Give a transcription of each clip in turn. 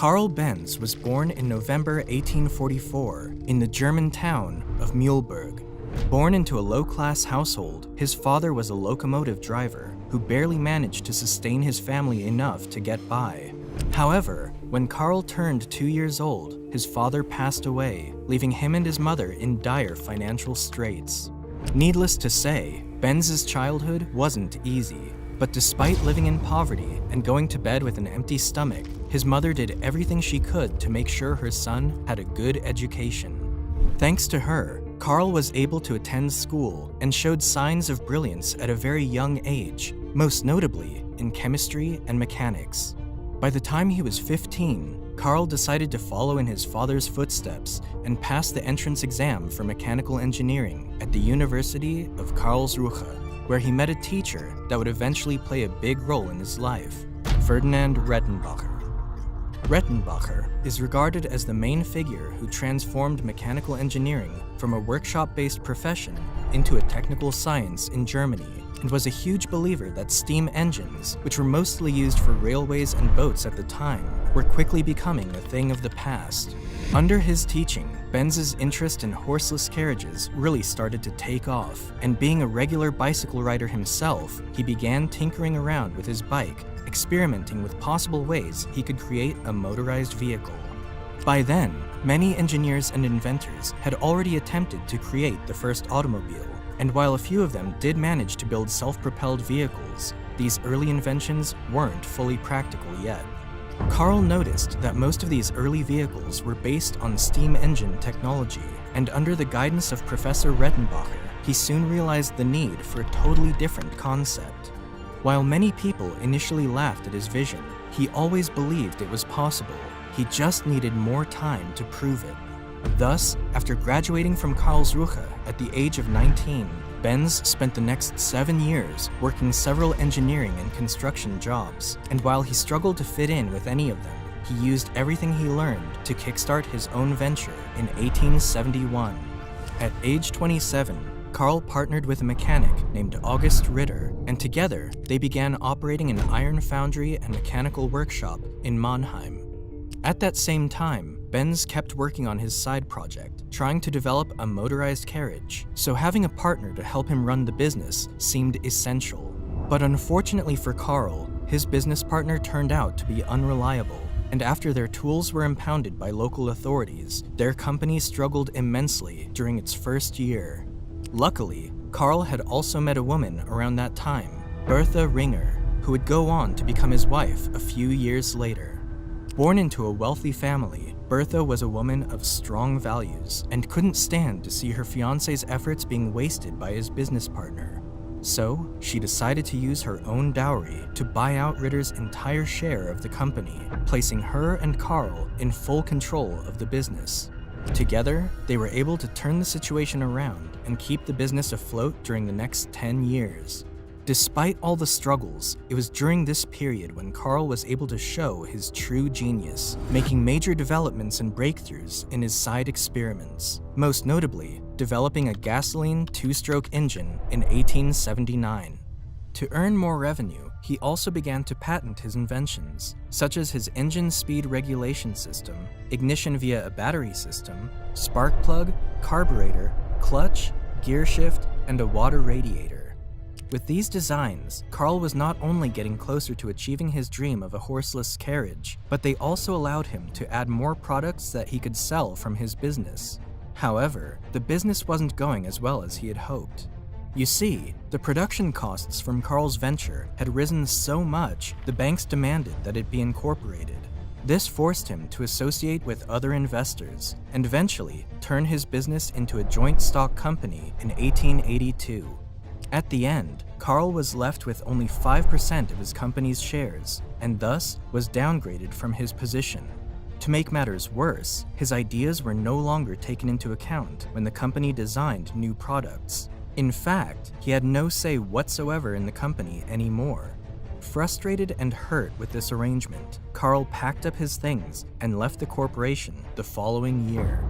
Karl Benz was born in November 1844 in the German town of Mühlberg. Born into a low-class household, his father was a locomotive driver who barely managed to sustain his family enough to get by. However, when Karl turned 2 years old, his father passed away, leaving him and his mother in dire financial straits. Needless to say, Benz's childhood wasn't easy. But despite living in poverty and going to bed with an empty stomach, his mother did everything she could to make sure her son had a good education. Thanks to her, Karl was able to attend school and showed signs of brilliance at a very young age, most notably in chemistry and mechanics. By the time he was 15, Karl decided to follow in his father's footsteps and pass the entrance exam for mechanical engineering at the University of Karlsruhe, where he met a teacher that would eventually play a big role in his life, Ferdinand Rettenbacher. Rettenbacher is regarded as the main figure who transformed mechanical engineering from a workshop-based profession into a technical science in Germany, and was a huge believer that steam engines, which were mostly used for railways and boats at the time, were quickly becoming a thing of the past. Under his teaching, Benz's interest in horseless carriages really started to take off, and being a regular bicycle rider himself, he began tinkering around with his bike, experimenting with possible ways he could create a motorized vehicle. By then, many engineers and inventors had already attempted to create the first automobile, and while a few of them did manage to build self-propelled vehicles, these early inventions weren't fully practical yet. Karl noticed that most of these early vehicles were based on steam engine technology, and under the guidance of Professor Rettenbacher, he soon realized the need for a totally different concept. While many people initially laughed at his vision, he always believed it was possible. He just needed more time to prove it. Thus, after graduating from Karlsruhe at the age of 19, Benz spent the next 7 years working several engineering and construction jobs, and while he struggled to fit in with any of them, he used everything he learned to kickstart his own venture in 1871. At age 27, Karl partnered with a mechanic named August Ritter, and together they began operating an iron foundry and mechanical workshop in Mannheim. At that same time, Benz kept working on his side project, trying to develop a motorized carriage, so having a partner to help him run the business seemed essential. But unfortunately for Karl, his business partner turned out to be unreliable, and after their tools were impounded by local authorities, their company struggled immensely during its first year. Luckily, Karl had also met a woman around that time, Bertha Ringer, who would go on to become his wife a few years later. Born into a wealthy family, Bertha was a woman of strong values and couldn't stand to see her fiancé's efforts being wasted by his business partner. So, she decided to use her own dowry to buy out Ritter's entire share of the company, placing her and Karl in full control of the business. Together, they were able to turn the situation around and keep the business afloat during the next 10 years. Despite all the struggles, it was during this period when Karl was able to show his true genius, making major developments and breakthroughs in his side experiments, most notably developing a gasoline two-stroke engine in 1879. To earn more revenue, he also began to patent his inventions, such as his engine speed regulation system, ignition via a battery system, spark plug, carburetor, clutch, gear shift, and a water radiator. With these designs, Karl was not only getting closer to achieving his dream of a horseless carriage, but they also allowed him to add more products that he could sell from his business. However, the business wasn't going as well as he had hoped. You see, the production costs from Karl's venture had risen so much, the banks demanded that it be incorporated. This forced him to associate with other investors, and eventually turn his business into a joint stock company in 1882. At the end, Karl was left with only 5% of his company's shares, and thus was downgraded from his position. To make matters worse, his ideas were no longer taken into account when the company designed new products. In fact, he had no say whatsoever in the company anymore. Frustrated and hurt with this arrangement, Karl packed up his things and left the corporation the following year.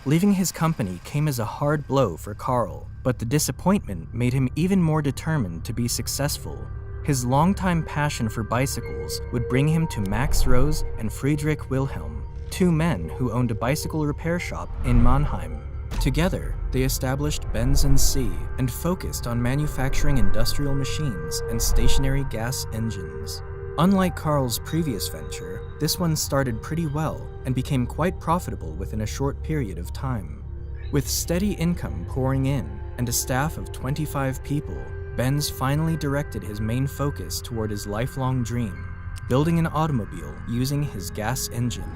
Leaving his company came as a hard blow for Karl, but the disappointment made him even more determined to be successful. His longtime passion for bicycles would bring him to Max Rose and Friedrich Wilhelm, two men who owned a bicycle repair shop in Mannheim. Together, they established Benz & C and focused on manufacturing industrial machines and stationary gas engines. Unlike Karl's previous venture, this one started pretty well and became quite profitable within a short period of time. With steady income pouring in and a staff of 25 people, Benz finally directed his main focus toward his lifelong dream: building an automobile using his gas engine.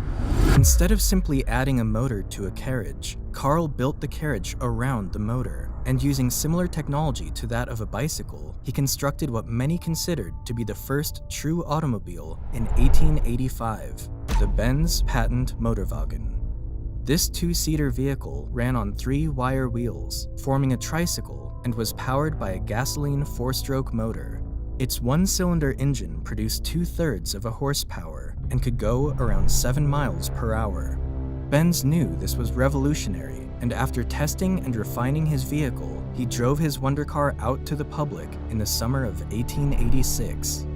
Instead of simply adding a motor to a carriage, Karl built the carriage around the motor, and using similar technology to that of a bicycle, he constructed what many considered to be the first true automobile in 1885, the Benz Patent Motorwagen. This two-seater vehicle ran on 3 wire wheels, forming a tricycle, and was powered by a gasoline 4-stroke motor. Its one-cylinder engine produced 2/3 of a horsepower and could go around 7 miles per hour. Benz knew this was revolutionary, and after testing and refining his vehicle, he drove his wonder car out to the public in the summer of 1886.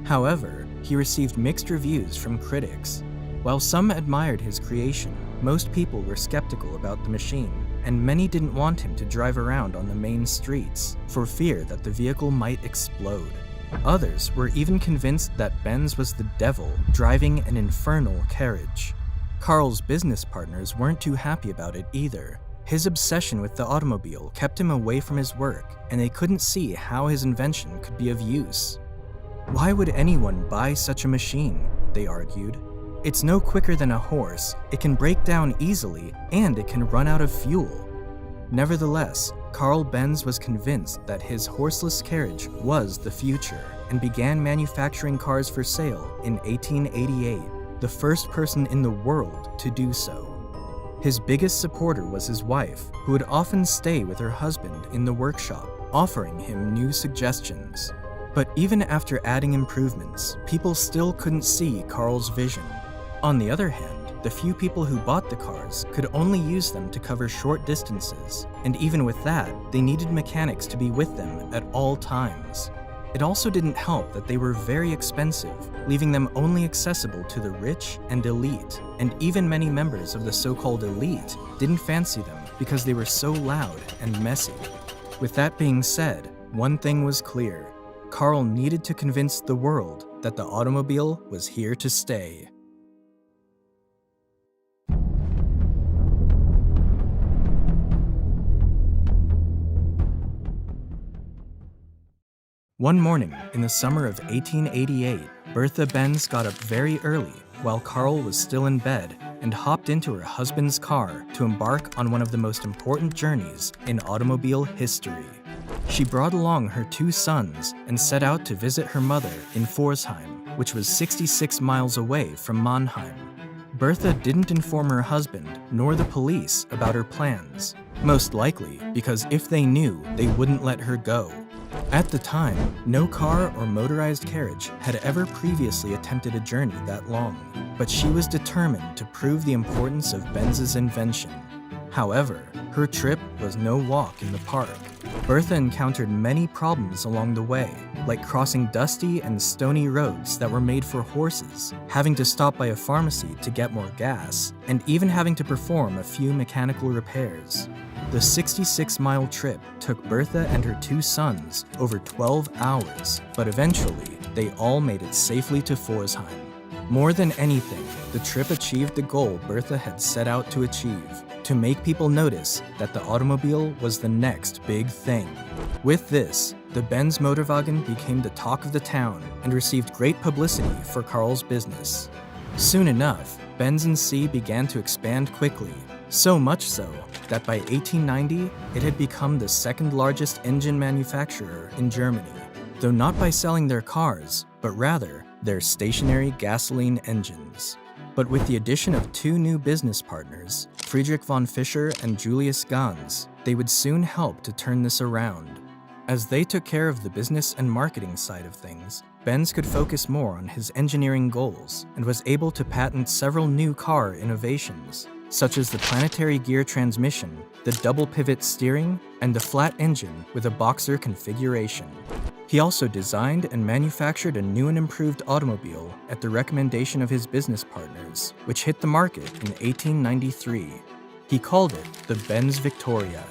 However, he received mixed reviews from critics. While some admired his creation, most people were skeptical about the machine, and many didn't want him to drive around on the main streets for fear that the vehicle might explode. Others were even convinced that Benz was the devil driving an infernal carriage. Karl's business partners weren't too happy about it either. His obsession with the automobile kept him away from his work, and they couldn't see how his invention could be of use. Why would anyone buy such a machine? They argued. It's no quicker than a horse, it can break down easily, and it can run out of fuel. Nevertheless, Karl Benz was convinced that his horseless carriage was the future and began manufacturing cars for sale in 1888, the first person in the world to do so. His biggest supporter was his wife, who would often stay with her husband in the workshop, offering him new suggestions. But even after adding improvements, people still couldn't see Karl's vision. On the other hand, the few people who bought the cars could only use them to cover short distances, and even with that, they needed mechanics to be with them at all times. It also didn't help that they were very expensive, leaving them only accessible to the rich and elite, and even many members of the so-called elite didn't fancy them because they were so loud and messy. With that being said, one thing was clear: Karl needed to convince the world that the automobile was here to stay. One morning in the summer of 1888, Bertha Benz got up very early while Karl was still in bed and hopped into her husband's car to embark on one of the most important journeys in automobile history. She brought along her 2 sons and set out to visit her mother in Pforzheim, which was 66 miles away from Mannheim. Bertha didn't inform her husband nor the police about her plans, most likely because if they knew, they wouldn't let her go. At the time, no car or motorized carriage had ever previously attempted a journey that long, but she was determined to prove the importance of Benz's invention. However, her trip was no walk in the park. Bertha encountered many problems along the way, like crossing dusty and stony roads that were made for horses, having to stop by a pharmacy to get more gas, and even having to perform a few mechanical repairs. The 66-mile trip took Bertha and her 2 sons over 12 hours, but eventually, they all made it safely to Pforzheim. More than anything, the trip achieved the goal Bertha had set out to achieve: to make people notice that the automobile was the next big thing. With this, the Benz Motorwagen became the talk of the town and received great publicity for Karl's business. Soon enough, Benz & C began to expand quickly, so much so that by 1890, it had become the second largest engine manufacturer in Germany, though not by selling their cars, but rather their stationary gasoline engines. But with the addition of 2 new business partners, Friedrich von Fischer and Julius Ganz, they would soon help to turn this around. As they took care of the business and marketing side of things, Benz could focus more on his engineering goals and was able to patent several new car innovations. such as the planetary gear transmission, the double pivot steering, and the flat engine with a boxer configuration. He also designed and manufactured a new and improved automobile at the recommendation of his business partners, which hit the market in 1893. He called it the Benz Victoria.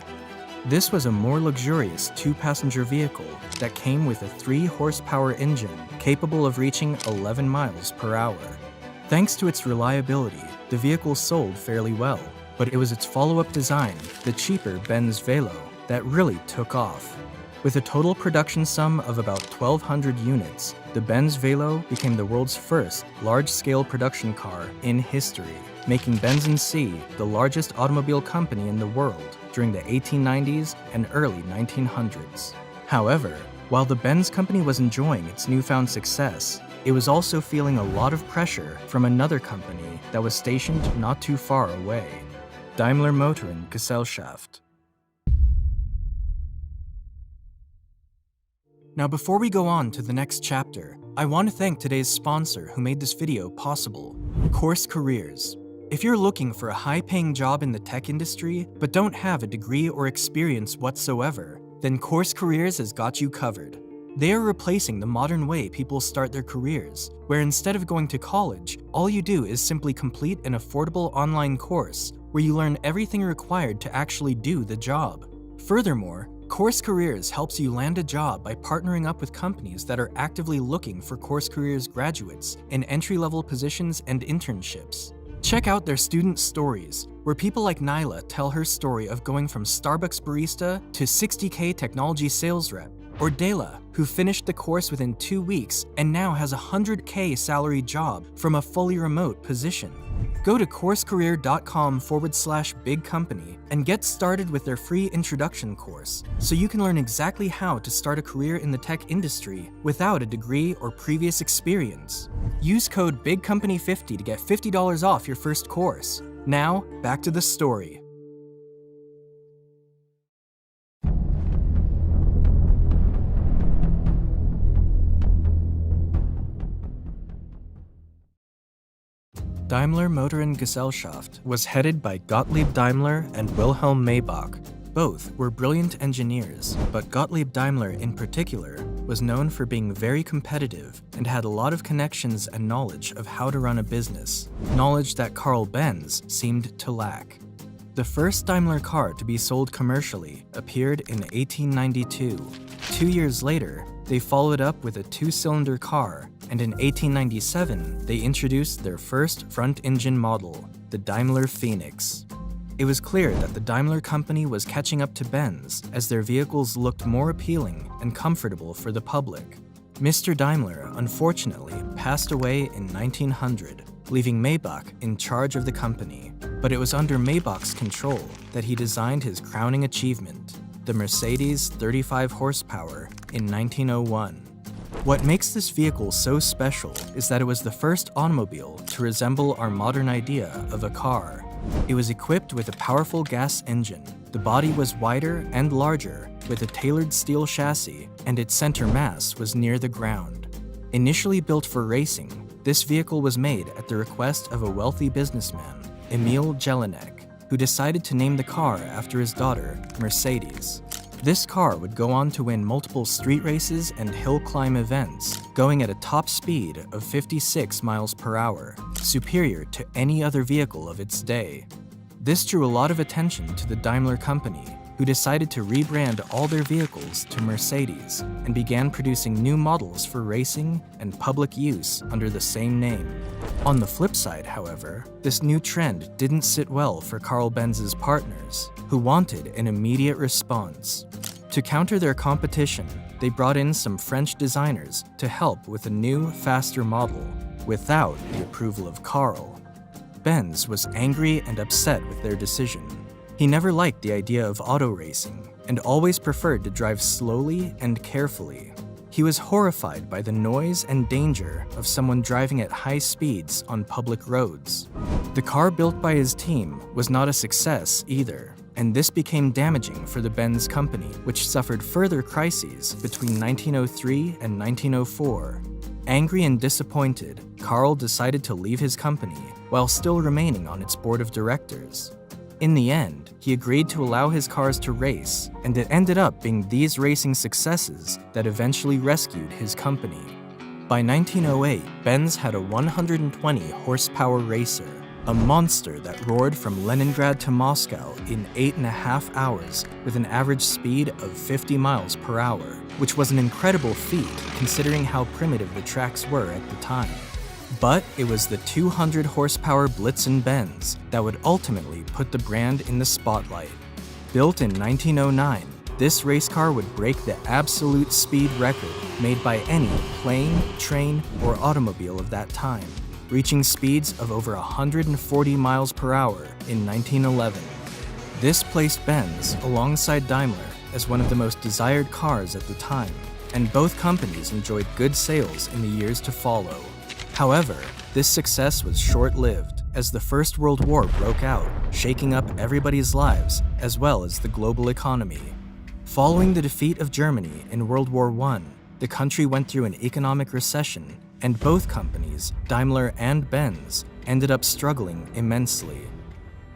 This was a more luxurious two-passenger vehicle that came with a 3-horsepower engine capable of reaching 11 miles per hour. Thanks to its reliability, the vehicle sold fairly well, but it was its follow-up design, the cheaper Benz Velo, that really took off. With a total production sum of about 1,200 units, the Benz Velo became the world's first large-scale production car in history, making Benz & C the largest automobile company in the world during the 1890s and early 1900s. However, while the Benz company was enjoying its newfound success, it was also feeling a lot of pressure from another company that was stationed not too far away, Daimler Motor & Gesellschaft. Now, before we go on to the next chapter, I want to thank today's sponsor who made this video possible, Course Careers. If you're looking for a high-paying job in the tech industry but don't have a degree or experience whatsoever, then Course Careers has got you covered. They are replacing the modern way people start their careers, where instead of going to college, all you do is simply complete an affordable online course where you learn everything required to actually do the job. Furthermore, Course Careers helps you land a job by partnering up with companies that are actively looking for Course Careers graduates in entry-level positions and internships. Check out their student stories, where people like Nyla tell her story of going from Starbucks barista to 60K technology sales rep, or Dela, who finished the course within 2 weeks and now has a 100K salary job from a fully remote position. Go to coursecareer.com/big company and get started with their free introduction course so you can learn exactly how to start a career in the tech industry without a degree or previous experience. Use code BIGCOMPANY50 to get $50 off your first course. Now, back to the story. Daimler Motor & Gesellschaft was headed by Gottlieb Daimler and Wilhelm Maybach. Both were brilliant engineers, but Gottlieb Daimler in particular was known for being very competitive and had a lot of connections and knowledge of how to run a business, knowledge that Karl Benz seemed to lack. The first Daimler car to be sold commercially appeared in 1892. 2 years later, they followed up with a 2-cylinder car, and in 1897, they introduced their first front-engine model, the Daimler Phoenix. It was clear that the Daimler company was catching up to Benz as their vehicles looked more appealing and comfortable for the public. Mr. Daimler, unfortunately, passed away in 1900, leaving Maybach in charge of the company. But it was under Maybach's control that he designed his crowning achievement, the Mercedes 35 horsepower in 1901. What makes this vehicle so special is that it was the first automobile to resemble our modern idea of a car. It was equipped with a powerful gas engine. The body was wider and larger, with a tailored steel chassis, and its center mass was near the ground. Initially built for racing, this vehicle was made at the request of a wealthy businessman, Emil Jelinek, who decided to name the car after his daughter, Mercedes. This car would go on to win multiple street races and hill climb events, going at a top speed of 56 miles per hour, superior to any other vehicle of its day. This drew a lot of attention to the Daimler company, who decided to rebrand all their vehicles to Mercedes and began producing new models for racing and public use under the same name. On the flip side, however, this new trend didn't sit well for Karl Benz's partners, who wanted an immediate response. To counter their competition, they brought in some French designers to help with a new, faster model, without the approval of Karl. Benz was angry and upset with their decision. He never liked the idea of auto racing and always preferred to drive slowly and carefully. He was horrified by the noise and danger of someone driving at high speeds on public roads. The car built by his team was not a success either, and this became damaging for the Benz company, which suffered further crises between 1903 and 1904. Angry and disappointed, Karl decided to leave his company while still remaining on its board of directors. In the end, he agreed to allow his cars to race, and it ended up being these racing successes that eventually rescued his company. By 1908, Benz had a 120-horsepower racer, a monster that roared from Leningrad to Moscow in 8.5 hours with an average speed of 50 miles per hour, which was an incredible feat considering how primitive the tracks were at the time. But it was the 200-horsepower Blitzen Benz that would ultimately put the brand in the spotlight. Built in 1909, this race car would break the absolute speed record made by any plane, train, or automobile of that time, reaching speeds of over 140 miles per hour in 1911. This placed Benz alongside Daimler as one of the most desired cars at the time, and both companies enjoyed good sales in the years to follow. However, this success was short-lived as the First World War broke out, shaking up everybody's lives as well as the global economy. Following the defeat of Germany in World War I, the country went through an economic recession, and both companies, Daimler and Benz, ended up struggling immensely.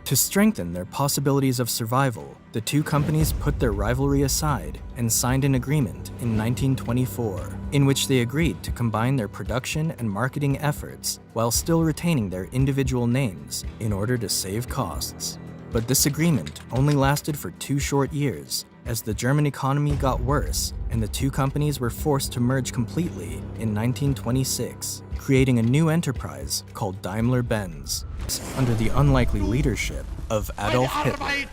To strengthen their possibilities of survival, the two companies put their rivalry aside and signed an agreement in 1924, in which they agreed to combine their production and marketing efforts while still retaining their individual names in order to save costs. But this agreement only lasted for 2 short years, as the German economy got worse and the two companies were forced to merge completely in 1926, creating a new enterprise called Daimler-Benz, under the unlikely leadership of Adolf Hitler.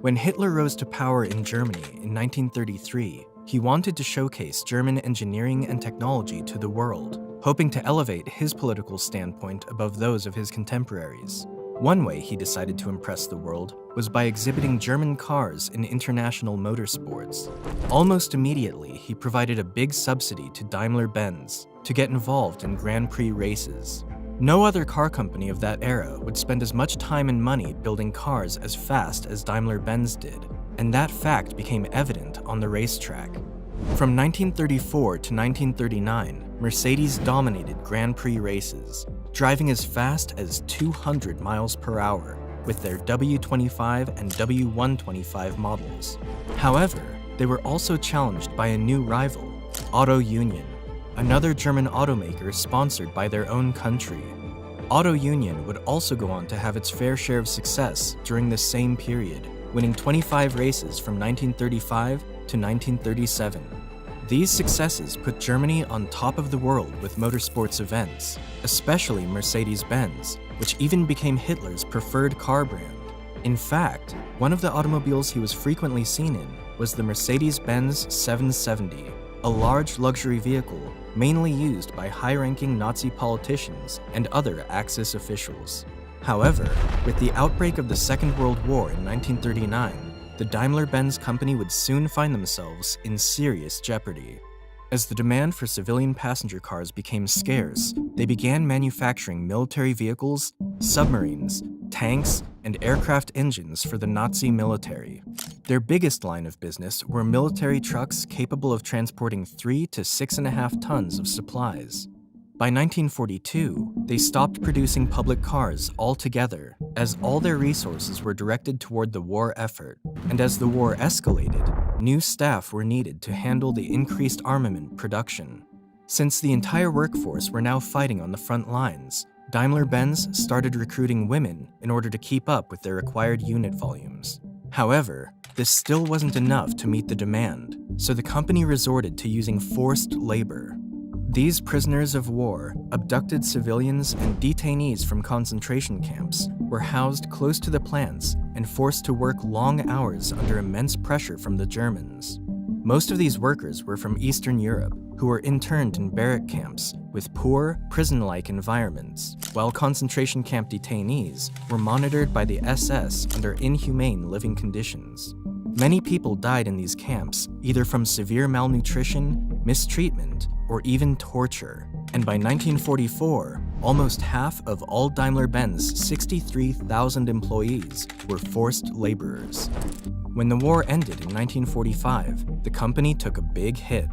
When Hitler rose to power in Germany in 1933, he wanted to showcase German engineering and technology to the world, hoping to elevate his political standpoint above those of his contemporaries. One way he decided to impress the world was by exhibiting German cars in international motorsports. Almost immediately, he provided a big subsidy to Daimler-Benz to get involved in Grand Prix races. No other car company of that era would spend as much time and money building cars as fast as Daimler-Benz did, and that fact became evident on the racetrack. From 1934 to 1939, Mercedes dominated Grand Prix races, driving as fast as 200 miles per hour with their W25 and W125 models. However, they were also challenged by a new rival, Auto Union, another German automaker sponsored by their own country. Auto Union would also go on to have its fair share of success during the same period, winning 25 races from 1935 to 1937. These successes put Germany on top of the world with motorsports events, especially Mercedes-Benz, which even became Hitler's preferred car brand. In fact, one of the automobiles he was frequently seen in was the Mercedes-Benz 770, a large luxury vehicle mainly used by high-ranking Nazi politicians and other Axis officials. However, with the outbreak of the Second World War in 1939, the Daimler-Benz company would soon find themselves in serious jeopardy. As the demand for civilian passenger cars became scarce, they began manufacturing military vehicles, submarines, tanks, and aircraft engines for the Nazi military. Their biggest line of business were military trucks capable of transporting 3 to 6.5 tons of supplies. By 1942, they stopped producing public cars altogether, as all their resources were directed toward the war effort. And as the war escalated, new staff were needed to handle the increased armament production. Since the entire workforce were now fighting on the front lines, Daimler-Benz started recruiting women in order to keep up with their required unit volumes. However, this still wasn't enough to meet the demand, so the company resorted to using forced labor. These prisoners of war, abducted civilians, and detainees from concentration camps were housed close to the plants and forced to work long hours under immense pressure from the Germans. Most of these workers were from Eastern Europe, who were interned in barrack camps with poor, prison-like environments, while concentration camp detainees were monitored by the SS under inhumane living conditions. Many people died in these camps, either from severe malnutrition, mistreatment, or even torture. And by 1944, almost half of all Daimler-Benz 63,000 employees were forced laborers. When the war ended in 1945, the company took a big hit.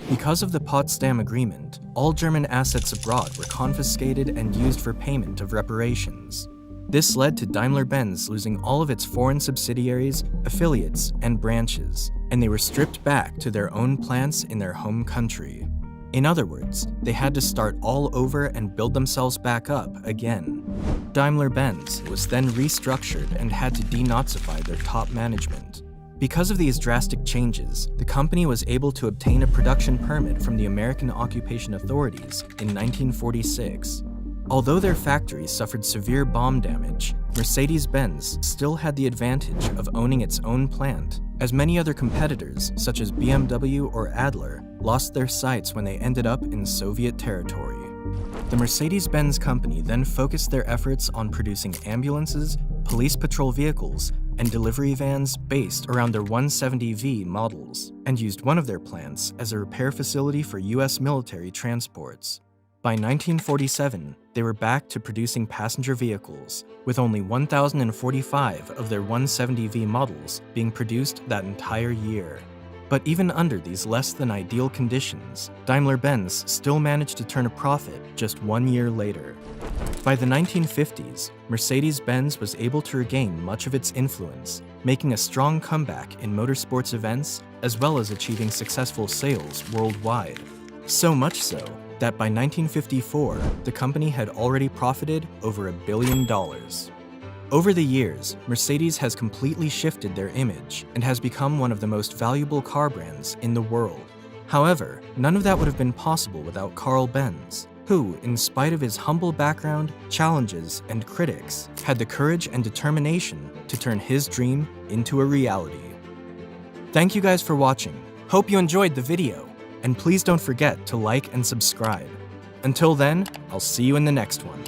Because of the Potsdam Agreement, all German assets abroad were confiscated and used for payment of reparations. This led to Daimler-Benz losing all of its foreign subsidiaries, affiliates, and branches, and they were stripped back to their own plants in their home country. In other words, they had to start all over and build themselves back up again. Daimler-Benz was then restructured and had to denazify their top management. Because of these drastic changes, the company was able to obtain a production permit from the American Occupation Authorities in 1946. Although their factory suffered severe bomb damage, Mercedes-Benz still had the advantage of owning its own plant, as many other competitors, such as BMW or Adler, lost their sites when they ended up in Soviet territory. The Mercedes-Benz company then focused their efforts on producing ambulances, police patrol vehicles, and delivery vans based around their 170V models, and used one of their plants as a repair facility for US military transports. By 1947, they were back to producing passenger vehicles, with only 1,045 of their 170V models being produced that entire year. But even under these less-than-ideal conditions, Daimler-Benz still managed to turn a profit just 1 year later. By the 1950s, Mercedes-Benz was able to regain much of its influence, making a strong comeback in motorsports events as well as achieving successful sales worldwide. So much so that by 1954, the company had already profited over $1 billion. Over the years, Mercedes has completely shifted their image and has become one of the most valuable car brands in the world. However, none of that would have been possible without Karl Benz, who, in spite of his humble background, challenges, and critics, had the courage and determination to turn his dream into a reality. Thank you guys for watching. Hope you enjoyed the video. And please don't forget to like and subscribe. Until then, I'll see you in the next one.